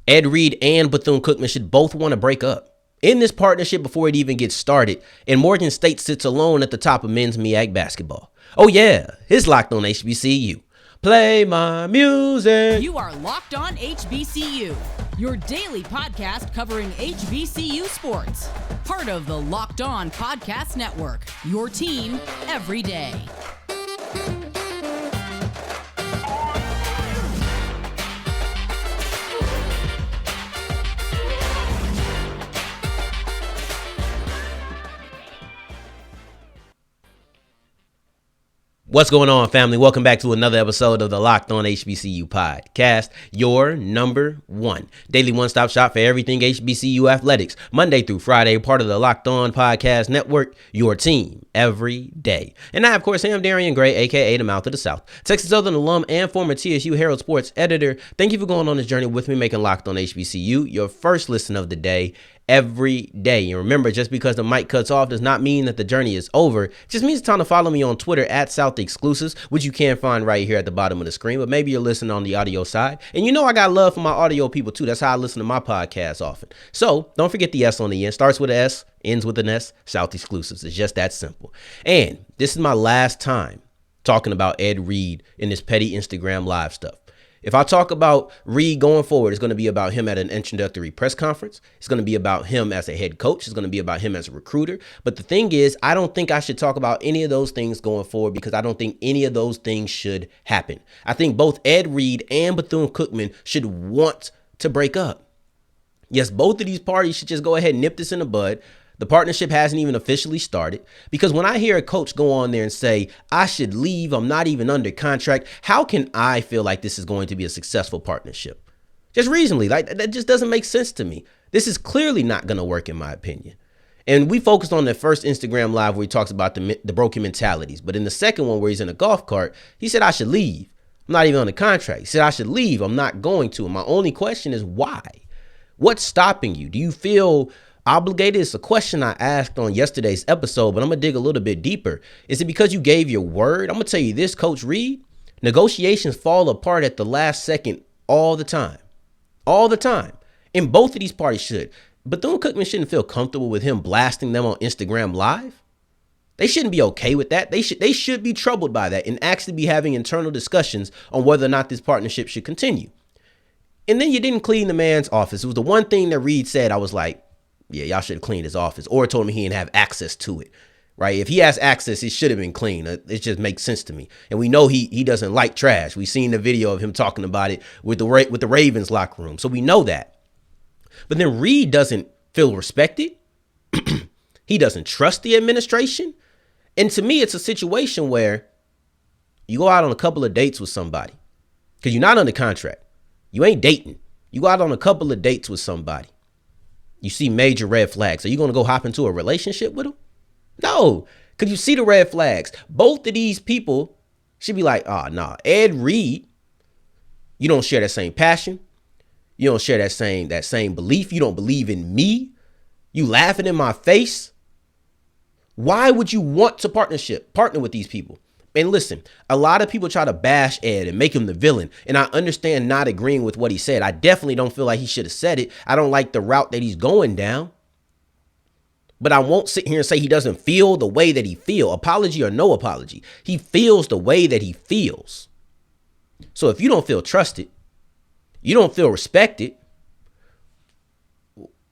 Ed Reed and Bethune Cookman should both want to break up in this partnership before it even gets started, and Morgan State sits alone at the top of men's MEAC basketball. Oh yeah, it's Locked On HBCU. Play my music. You are Locked On HBCU, your daily podcast covering HBCU sports. Part of the Locked On Podcast Network, your team every day. What's going on, family? Welcome back to another episode of the Locked On HBCU podcast, your number one daily one-stop shop for everything HBCU athletics, Monday through Friday, part of the Locked On Podcast Network, your team every day. And I, of course, am Darian Gray, aka the Mouth of the South, Texas Southern alum and former TSU Herald Sports editor. Thank you for going on this journey with me, making Locked On HBCU your first listen of the day. Every day. And remember, just because the mic cuts off does not mean that the journey is over. It just means it's time to follow me on Twitter at South Exclusives, which you can find right here at the bottom of the screen. But maybe you're listening on the audio side. And you know I got love for my audio people too. That's how I listen to my podcast often. So don't forget the S on the end. Starts with an S, ends with an S. South Exclusives. It's just that simple. And this is my last time talking about Ed Reed in this petty Instagram live stuff. If I talk about Reed going forward, it's going to be about him at an introductory press conference. It's going to be about him as a head coach. It's going to be about him as a recruiter. But the thing is, I don't think I should talk about any of those things going forward because I don't think any of those things should happen. I think both Ed Reed and Bethune Cookman should want to break up. Yes, both of these parties should just go ahead and nip this in the bud. The partnership hasn't even officially started because when I hear a coach go on there and say, I should leave, I'm not even under contract, how can I feel like this is going to be a successful partnership? Just reasonably, like that just doesn't make sense to me. This is clearly not going to work in my opinion. And we focused on the first Instagram live where he talks about the broken mentalities. But in the second one where he's in a golf cart, he said, I should leave. I'm not even on the contract. He said, I should leave. I'm not going to. And my only question is why? What's stopping you? Do you feel obligated? It's a question I asked on yesterday's episode, but I'm going to dig a little bit deeper. Is it because you gave your word? I'm going to tell you this, Coach Reed, negotiations fall apart at the last second all the time. All the time. And both of these parties should. Bethune Cookman shouldn't feel comfortable with him blasting them on Instagram Live. They shouldn't be okay with that. They should be troubled by that and actually be having internal discussions on whether or not this partnership should continue. And then you didn't clean the man's office. It was the one thing that Reed said. I was like, yeah, y'all should have cleaned his office, or told me he didn't have access to it, right? If he has access, it should have been clean. It just makes sense to me. And we know he doesn't like trash. We've seen the video of him talking about it with the Ravens locker room. So we know that. But then Reed doesn't feel respected. He doesn't trust the administration. And to me, it's a situation where you go out on a couple of dates with somebody because you're not under contract. You ain't dating. You go out on a couple of dates with somebody. You see major red flags. Are you going to go hop into a relationship with them? No, because you see the red flags. Both of these people should be like, oh, nah, Ed Reed, you don't share that same passion. You don't share that same belief. You don't believe in me. You laughing in my face. Why would you want to partner with these people? And listen, a lot of people try to bash Ed and make him the villain. And I understand not agreeing with what he said. I definitely don't feel like he should have said it. I don't like the route that he's going down. But I won't sit here and say he doesn't feel the way that he feels. Apology or no apology. He feels the way that he feels. So if you don't feel trusted, you don't feel respected,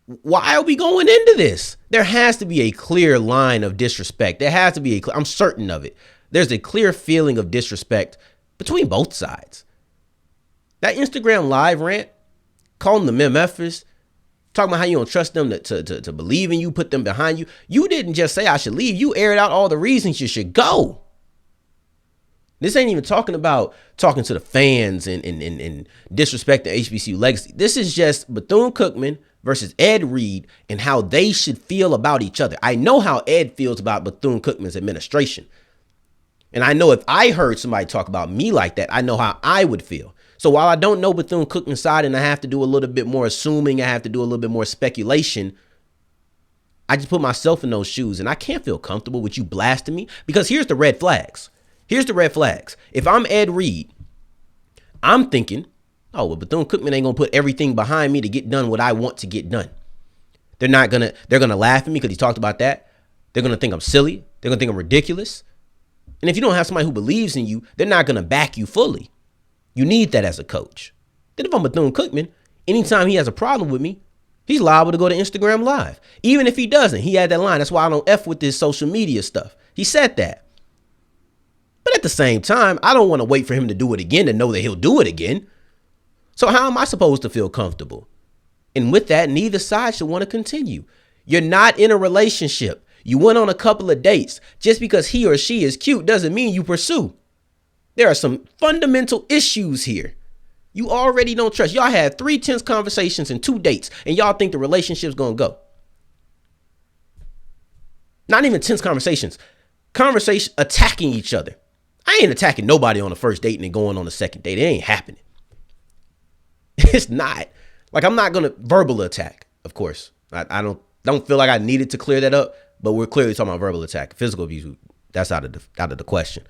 why are we going into this? There has to be a clear line of disrespect. There has to be I'm certain of it. There's a clear feeling of disrespect between both sides. That Instagram live rant, calling them MFers, talking about how you don't trust them to believe in you, put them behind you. You didn't just say I should leave. You aired out all the reasons you should go. This ain't even talking to the fans and disrespecting HBCU legacy. This is just Bethune Cookman versus Ed Reed and how they should feel about each other. I know how Ed feels about Bethune Cookman's administration. And I know if I heard somebody talk about me like that, I know how I would feel. So while I don't know Bethune Cookman's side and I have to do a little bit more assuming, I have to do a little bit more speculation, I just put myself in those shoes and I can't feel comfortable with you blasting me because here's the red flags. Here's the red flags. If I'm Ed Reed, I'm thinking, Oh, well, Bethune-Cookman ain't going to put everything behind me to get done what I want to get done. They're going to laugh at me because he talked about that. They're going to think I'm silly. They're going to think I'm ridiculous. And if you don't have somebody who believes in you, they're not going to back you fully. You need that as a coach. Then if I'm Bethune-Cookman, anytime he has a problem with me, he's liable to go to Instagram Live. Even if he doesn't, he had that line. That's why I don't F with this social media stuff. He said that. But at the same time, I don't want to wait for him to do it again to know that he'll do it again. So how am I supposed to feel comfortable? And with that, neither side should want to continue. You're not in a relationship. You went on a couple of dates. Just because he or she is cute doesn't mean you pursue. There are some fundamental issues here. You already don't trust. Y'all had 3 tense conversations and 2 dates, and y'all think the relationship's going to go. Not even tense conversations. Conversation attacking each other. I ain't attacking nobody on the first date and then going on the second date. It ain't happening. It's not. Like, I'm not going to verbal attack, of course. I don't feel like I needed to clear that up, but we're clearly talking about verbal attack. Physical abuse, that's out of the question.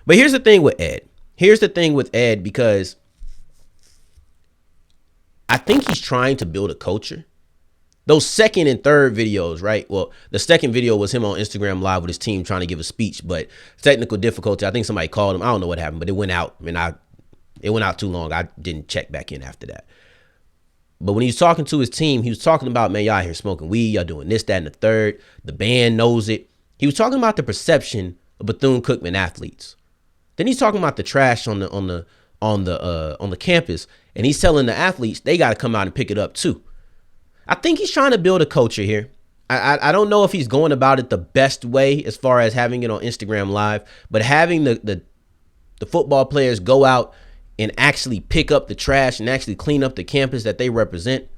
But here's the thing with Ed. Because I think he's trying to build a culture. Those second and third videos, right? Well, the second video was him on Instagram Live with his team trying to give a speech, but technical difficulty. I think somebody called him. I don't know what happened, but it went out. It went out too long. I didn't check back in after that. But when he was talking to his team, he was talking about, man, y'all out here smoking weed, y'all doing this, that, and the third. The band knows it. He was talking about the perception of Bethune-Cookman athletes. Then he's talking about the trash on the campus, and he's telling the athletes they got to come out and pick it up too. I think he's trying to build a culture here. I don't know if he's going about it the best way as far as having it on Instagram Live, but having the football players go out and actually pick up the trash and actually clean up the campus that they represent,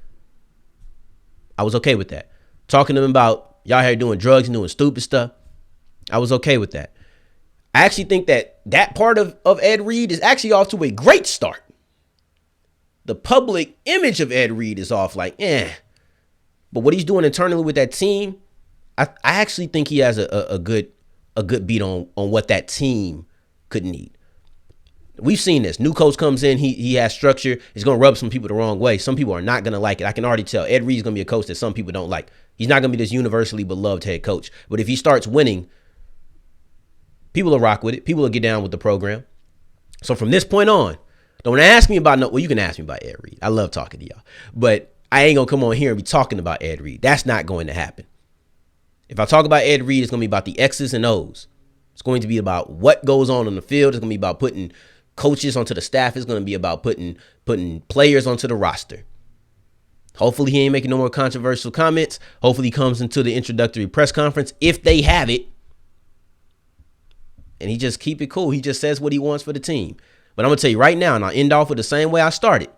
I was okay with that. Talking to them about y'all here doing drugs and doing stupid stuff, I was okay with that. I actually think that part of Ed Reed is actually off to a great start. The public image of Ed Reed is off like, But what he's doing internally with that team, I actually think he has a good beat on what that team could need. We've seen this. New coach comes in. He has structure. He's going to rub some people the wrong way. Some people are not going to like it. I can already tell. Ed Reed's going to be a coach that some people don't like. He's not going to be this universally beloved head coach. But if he starts winning, people will rock with it. People will get down with the program. So from this point on, don't ask me about well, you can ask me about Ed Reed. I love talking to y'all. But I ain't going to come on here and be talking about Ed Reed. That's not going to happen. If I talk about Ed Reed, it's going to be about the X's and O's. It's going to be about what goes on the field. It's going to be about putting coaches onto the staff. Is going to be about putting players onto the roster. Hopefully he ain't making no more controversial comments. Hopefully he comes into the introductory press conference if they have it. And he just keep it cool. He just says what he wants for the team. But I'm going to tell you right now, and I'll end off with the same way I started.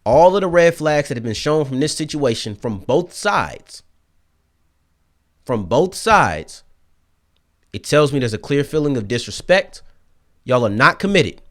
All of the red flags that have been shown from this situation from both sides, it tells me there's a clear feeling of disrespect. Y'all are not committed.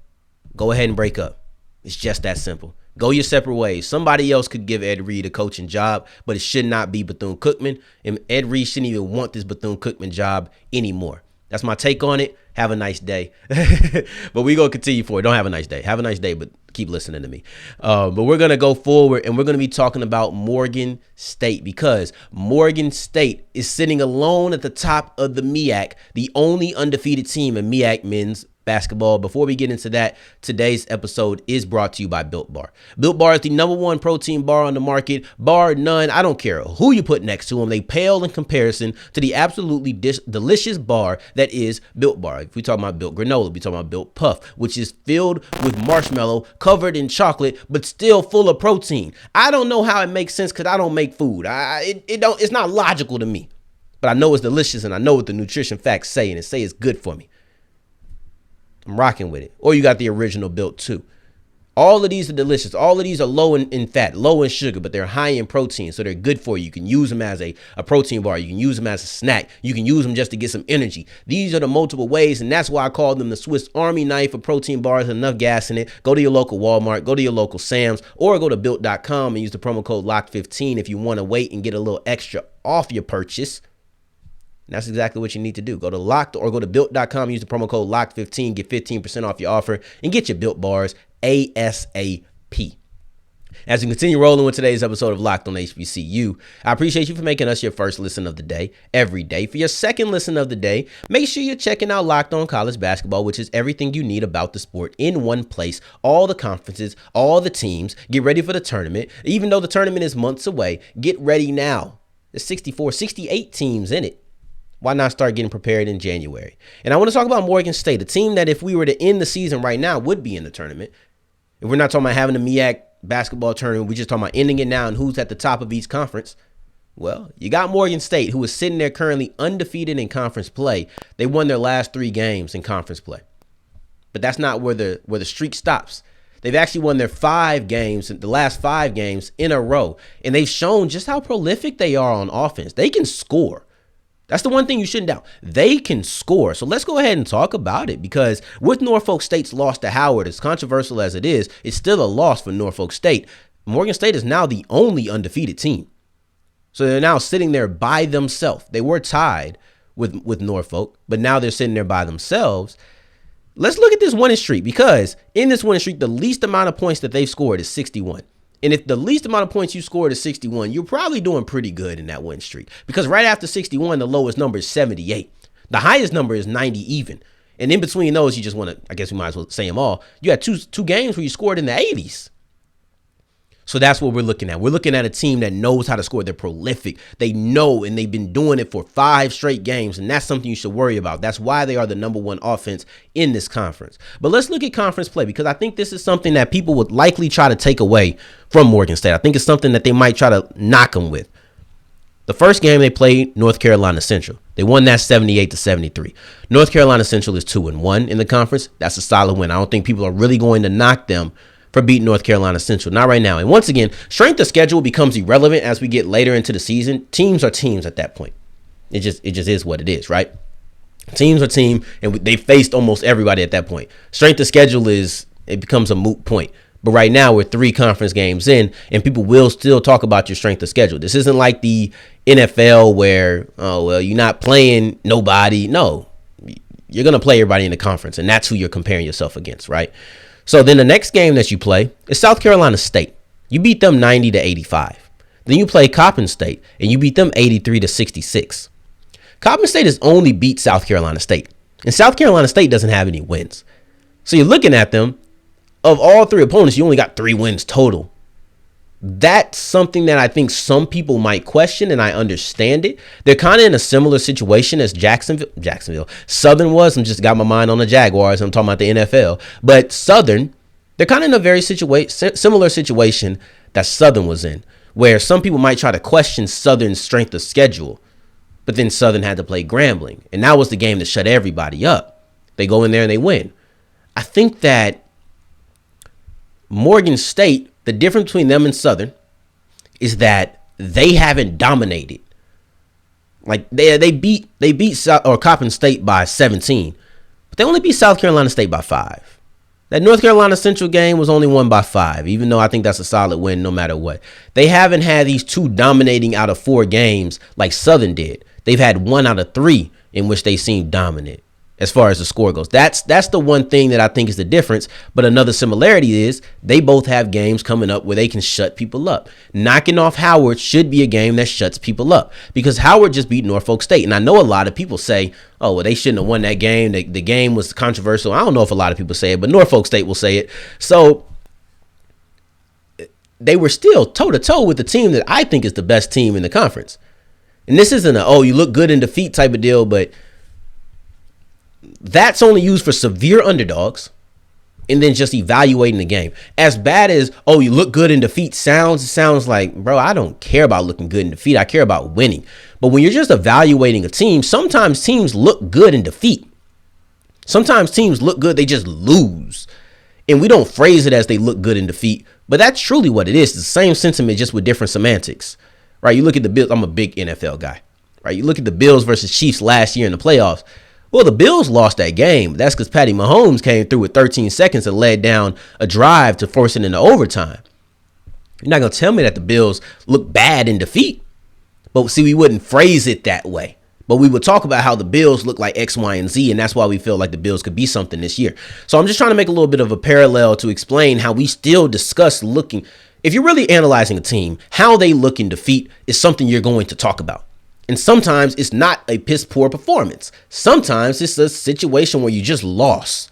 Go ahead and break up. It's just that simple. Go your separate ways. Somebody else could give Ed Reed a coaching job, but it should not be Bethune-Cookman. And Ed Reed shouldn't even want this Bethune-Cookman job anymore. That's my take on it. Have a nice day. But we're going to continue forward. Don't have a nice day. Have a nice day, but keep listening to me. But we're going to go forward, and we're going to be talking about Morgan State, because Morgan State is sitting alone at the top of the MEAC, the only undefeated team in MEAC men's basketball. Before we get into that, today's episode is brought to you by Built Bar. Built Bar is the #1 protein bar on the market, bar none. I don't care who you put next to them. They pale in comparison to the absolutely delicious bar that is Built Bar. If we talk about Built Granola, we talk about Built Puff, which is filled with marshmallow, covered in chocolate, but still full of protein. I don't know how it makes sense because I don't make food. It's not logical to me, but I know it's delicious, and I know what the nutrition facts say, and it say it's good for me. I'm rocking with it. Or you got the original Built too. All of these are delicious. All of these are low in fat, low in sugar, but they're high in protein, so they're good for you. You can use them as a protein bar. You can use them as a snack. You can use them just to get some energy. These are the multiple ways, and that's why I call them the Swiss Army knife of protein bars. Enough gas in it. Go to your local Walmart, go to your local Sam's, or go to Built.com and use the promo code LOCK15 if you want to wait and get a little extra off your purchase. And that's exactly what you need to do. Go to Locked or go to Built.com, use the promo code LOCK15, get 15% off your offer, and get your Built Bars ASAP. P. As we continue rolling with today's episode of Locked on HBCU, I appreciate you for making us your first listen of the day every day. For your second listen of the day, make sure you're checking out Locked on College Basketball, which is everything you need about the sport in one place. All the conferences, all the teams. Get ready for the tournament. Even though the tournament is months away, get ready now. There's 68 teams in it. Why not start getting prepared in January? And I want to talk about Morgan State, a team that if we were to end the season right now would be in the tournament. If we're not talking about having a MEAC basketball tournament, we're just talking about ending it now and who's at the top of each conference. Well, you got Morgan State, who is sitting there currently undefeated in conference play. They won their last 3 games in conference play. But that's not where the streak stops. They've actually won their 5 games, the last 5 games in a row. And they've shown just how prolific they are on offense. They can score. That's the one thing you shouldn't doubt. They can score. So let's go ahead and talk about it, because with Norfolk State's loss to Howard, as controversial as it is, it's still a loss for Norfolk State. Morgan State is now the only undefeated team. So they're now sitting there by themselves. They were tied with Norfolk, but now they're sitting there by themselves. Let's look at this winning streak, because in this winning streak, the least amount of points that they've scored is 61. And if the least amount of points you scored is 61, you're probably doing pretty good in that win streak. Because right after 61, the lowest number is 78. The highest number is 90 even. And in between those, you just want to, I guess we might as well say them all. You had two games where you scored in the 80s. So that's what we're looking at. We're looking at a team that knows how to score. They're prolific. They know, and they've been doing it for 5 straight games, and that's something you should worry about. That's why they are the number 1 offense in this conference. But let's look at conference play, because I think this is something that people would likely try to take away from Morgan State. I think it's something that they might try to knock them with. The first game they played, North Carolina Central. They won that 78-73. North Carolina Central is 2-1 in the conference. That's a solid win. I don't think people are really going to knock them for beating North Carolina Central. Not right now. And once again, strength of schedule becomes irrelevant as we get later into the season. Teams are teams at that point. It just is what it is, right? Teams are team, and they faced almost everybody at that point. Strength of schedule it becomes a moot point. But right now, we're 3 conference games in, and people will still talk about your strength of schedule. This isn't like the NFL where, oh, well, you're not playing nobody. No, you're going to play everybody in the conference, and that's who you're comparing yourself against, right? So then the next game that you play is South Carolina State. You beat them 90-85. Then you play Coppin State, and you beat them 83-66. Coppin State has only beat South Carolina State, and South Carolina State doesn't have any wins. So you're looking at them. Of all 3 opponents, you only got 3 wins total. That's something that I think some people might question, and I understand it. They're kind of in a similar situation as Jacksonville. Southern was. I'm just got my mind on the Jaguars. I'm talking about the NFL. But Southern, they're kind of in a very similar situation that Southern was in, where some people might try to question Southern's strength of schedule. But then Southern had to play Grambling, and that was the game that shut everybody up. They go in there and they win. I think that Morgan State, the difference between them and Southern is that they haven't dominated. Like they beat Coppin State by 17, but they only beat South Carolina State by 5. That North Carolina Central game was only won by 5, even though I think that's a solid win no matter what. They haven't had these 2 dominating out of 4 games like Southern did. They've had 1 out of 3 in which they seemed dominant as far as the score goes. That's the one thing that I think is the difference. But another similarity is they both have games coming up where they can shut people up. Knocking off Howard should be a game that shuts people up, because Howard just beat Norfolk State. And I know a lot of people say, oh, well, they shouldn't have won that game. The game was controversial. I don't know if a lot of people say it, but Norfolk State will say it. So they were still toe-to-toe with the team that I think is the best team in the conference. And this isn't you look good in defeat type of deal, but that's only used for severe underdogs and then just evaluating the game. As bad as, you look good in defeat sounds like, bro, I don't care about looking good in defeat. I care about winning. But when you're just evaluating a team, sometimes teams look good in defeat. Sometimes teams look good, they just lose. And we don't phrase it as they look good in defeat, but that's truly what it is. It's the same sentiment, just with different semantics, right? You look at the Bills. I'm a big NFL guy, right? You look at the Bills versus Chiefs last year in the playoffs. Well, the Bills lost that game. That's because Patty Mahomes came through with 13 seconds and led down a drive to force it into overtime. You're not going to tell me that the Bills look bad in defeat. But see, we wouldn't phrase it that way But we would talk about how the Bills look like X, Y, and Z, and that's why we feel like the Bills could be something this year. So I'm just trying to make a little bit of a parallel to explain how we still discuss looking. If you're really analyzing a team, how they look in defeat is something you're going to talk about. And sometimes it's not a piss poor performance. Sometimes it's a situation where you just lost.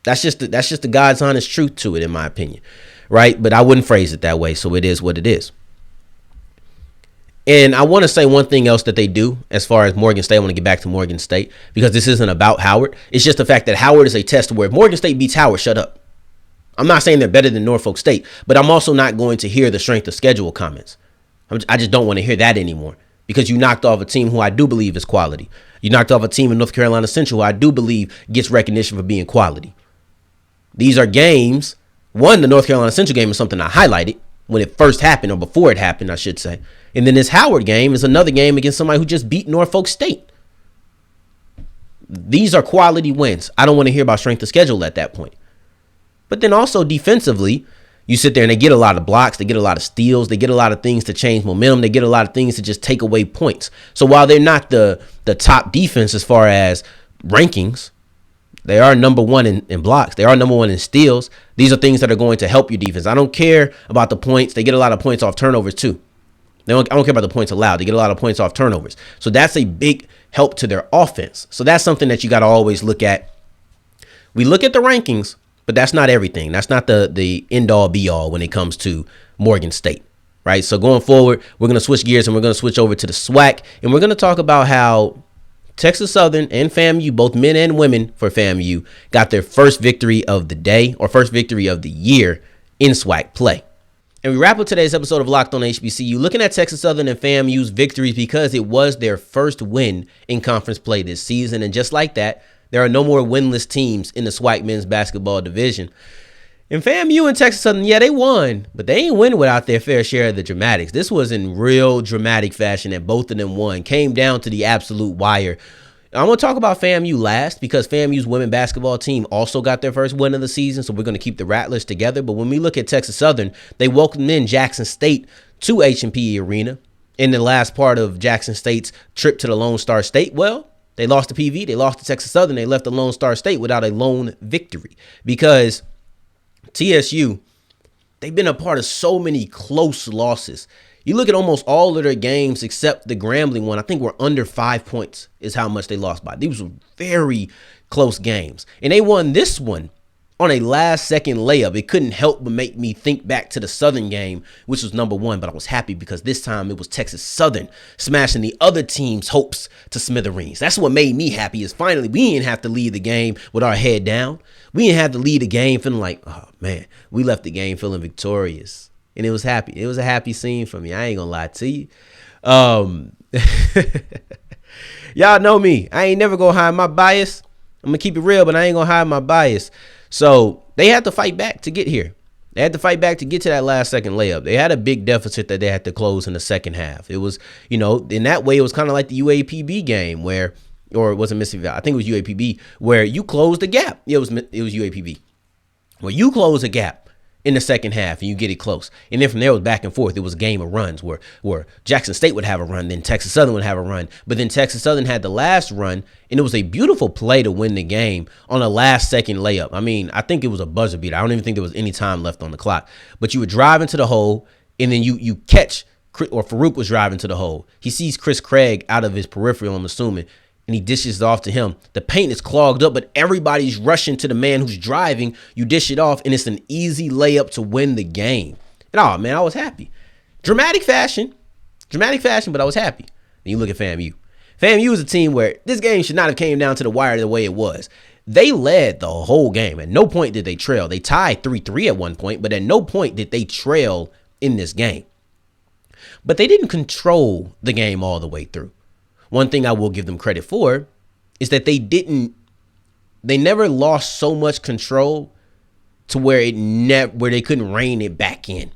That's just the God's honest truth to it, in my opinion. Right? But I wouldn't phrase it that way. So it is what it is. And I want to say one thing else that they do as far as Morgan State. I want to get back to Morgan State because this isn't about Howard. It's just the fact that Howard is a test where if Morgan State beats Howard, shut up. I'm not saying they're better than Norfolk State, but I'm also not going to hear the strength of schedule comments. I just don't want to hear that anymore because you knocked off a team who I do believe is quality. You knocked off a team in North Carolina Central who I do believe gets recognition for being quality. These are games. One, the North Carolina Central game is something I highlighted when it first happened, or before it happened, I should say. And then this Howard game is another game against somebody who just beat Norfolk State. These are quality wins. I don't want to hear about strength of schedule at that point. But then also defensively, you sit there and they get a lot of blocks. They get a lot of steals. They get a lot of things to change momentum. They get a lot of things to just take away points. So while they're not the top defense as far as rankings, they are number one in blocks. They are number one in steals. These are things that are going to help your defense. I don't care about the points. They get a lot of points off turnovers too. I don't care about the points allowed. They get a lot of points off turnovers. So that's a big help to their offense. So that's something that you got to always look at. We look at the rankings, but that's not everything. That's not the end all be all when it comes to Morgan State, right? So going forward, we're going to switch gears and we're going to switch over to the SWAC. And we're going to talk about how Texas Southern and FAMU, both men and women for FAMU, got their first victory of the day or first victory of the year in SWAC play. And we wrap up today's episode of Locked On HBCU looking at Texas Southern and FAMU's victories because it was their first win in conference play this season. And just like that, there are no more winless teams in the SWAC men's basketball division. And FAMU and Texas Southern, yeah, they won, but they ain't win without their fair share of the dramatics. This was in real dramatic fashion that both of them won. Came down to the absolute wire. I'm going to talk about FAMU last because FAMU's women basketball team also got their first win of the season, so we're going to keep the Rattlers together. But when we look at Texas Southern, they welcomed in Jackson State to H&P Arena in the last part of Jackson State's trip to the Lone Star State. Well, they lost to PV, they lost to Texas Southern, they left the Lone Star State without a lone victory because TSU, they've been a part of so many close losses. You look at almost all of their games except the Grambling one. I think we're under 5 points is how much they lost by. These were very close games. And they won this one on a last-second layup. It couldn't help but make me think back to the Southern game, which was number one. But I was happy because this time it was Texas Southern smashing the other team's hopes to smithereens. That's what made me happy is finally we didn't have to lead the game with our head down. We didn't have to lead the game feeling like, oh, man, we left the game feeling victorious. And it was happy. It was a happy scene for me. I ain't gonna lie to you. Y'all know me. I ain't never gonna hide my bias. I'm gonna keep it real, but I ain't gonna hide my bias. So they had to fight back to get here. They had to fight back to get to that last second layup. They had a big deficit that they had to close in the second half. It was, in that way, it was kind of like the UAPB game or it wasn't Mississippi Valley. I think it was UAPB where you closed the gap. It was UAPB. Where you close a gap in the second half and you get it close. And then from there it was back and forth. It was a game of runs where Jackson State would have a run, then Texas Southern would have a run. But then Texas Southern had the last run, and it was a beautiful play to win the game on a last second layup. I mean, I think it was a buzzer beater. I don't even think there was any time left on the clock. But you would drive into the hole, and then you catch, or Farouk was driving to the hole. He sees Chris Craig out of his peripheral, I'm assuming, and he dishes it off to him. The paint is clogged up, but everybody's rushing to the man who's driving. You dish it off, and it's an easy layup to win the game. And oh, man, I was happy. Dramatic fashion, but I was happy. Then you look at FAMU. FAMU is a team where this game should not have came down to the wire the way it was. They led the whole game. At no point did they trail. They tied 3-3 at one point, but at no point did they trail in this game. But they didn't control the game all the way through. One thing I will give them credit for is that they never lost so much control to where they couldn't rein it back in.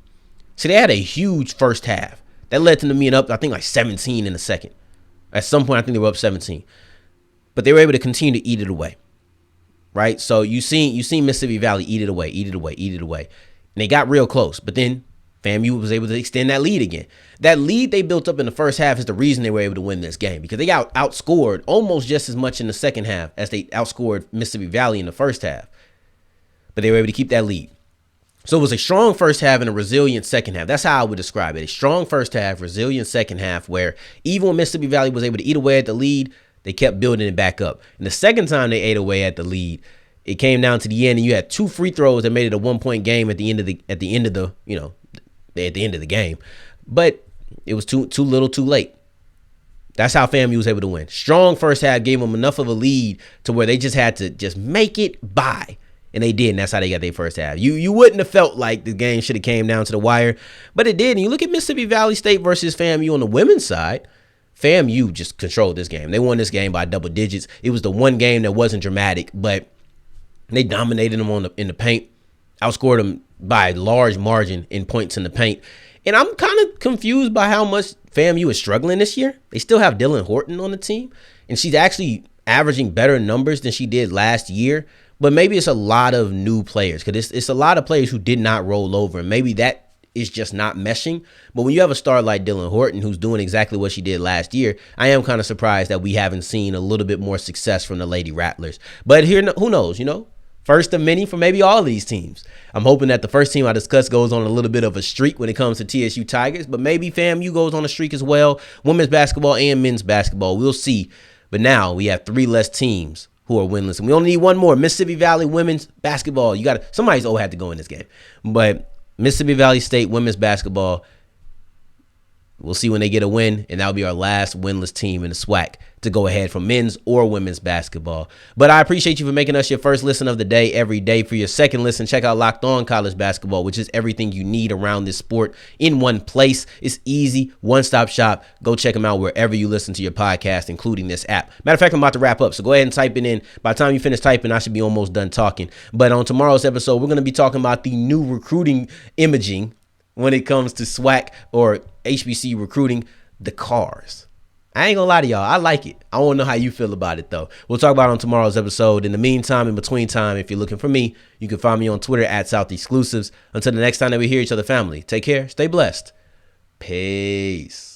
So they had a huge first half. That led to them being up, I think, like 17 in the second. At some point, I think they were up 17. But they were able to continue to eat it away. Right? So you seen Mississippi Valley eat it away. And they got real close. But then FAMU was able to extend that lead again. That lead they built up in the first half is the reason they were able to win this game, because they outscored almost just as much in the second half as they outscored Mississippi Valley in the first half. But they were able to keep that lead. So it was a strong first half and a resilient second half. That's how I would describe it. A strong first half, resilient second half, where even when Mississippi Valley was able to eat away at the lead, they kept building it back up. And the second time they ate away at the lead, it came down to the end, and you had 2 free throws that made it a 1-point game at the end of the game. But it was too little, too late. That's how FAMU was able to win. Strong first half gave them enough of a lead to where they just had to just make it by. And they did, and that's how they got their first half. You wouldn't have felt like the game should have came down to the wire, but it did. And you look at Mississippi Valley State versus FAMU on the women's side, FAMU just controlled this game. They won this game by double digits. It was the one game that wasn't dramatic, but they dominated them in the paint, outscored them by a large margin in points in the paint. And I'm kind of confused by how much FAMU is struggling this year. They still have Dylan Horton on the team, and she's actually averaging better numbers than she did last year. But maybe it's a lot of new players, because it's a lot of players who did not roll over, and maybe that is just not meshing. But when you have a star like Dylan Horton, who's doing exactly what she did last year, I am kind of surprised that we haven't seen a little bit more success from the Lady Rattlers. But here, who knows, first of many for maybe all of these teams. I'm hoping that the first team I discussed goes on a little bit of a streak when it comes to TSU Tigers, but maybe FAMU goes on a streak as well, women's basketball and men's basketball. We'll see. But now we have 3 less teams who are winless, and we only need one more. Mississippi Valley women's basketball. Somebody's had to go in this game. But Mississippi Valley State women's basketball, we'll see when they get a win, and that'll be our last winless team in the SWAC to go ahead for men's or women's basketball. But I appreciate you for making us your first listen of the day every day. For your second listen, check out Locked On College Basketball, which is everything you need around this sport in one place. It's easy, one-stop shop. Go check them out wherever you listen to your podcast, including this app. Matter of fact, I'm about to wrap up, so go ahead and type it in. By the time you finish typing, I should be almost done talking. But on tomorrow's episode, we're going to be talking about the new recruiting imaging when it comes to SWAC or HBCU recruiting, the cars. I ain't gonna lie to y'all, I like it. I want to know how you feel about it, though. We'll talk about it on tomorrow's episode. In the meantime, in between time, if you're looking for me, you can find me on Twitter at South Exclusives. Until the next time that we hear each other, family, take care, stay blessed. Peace.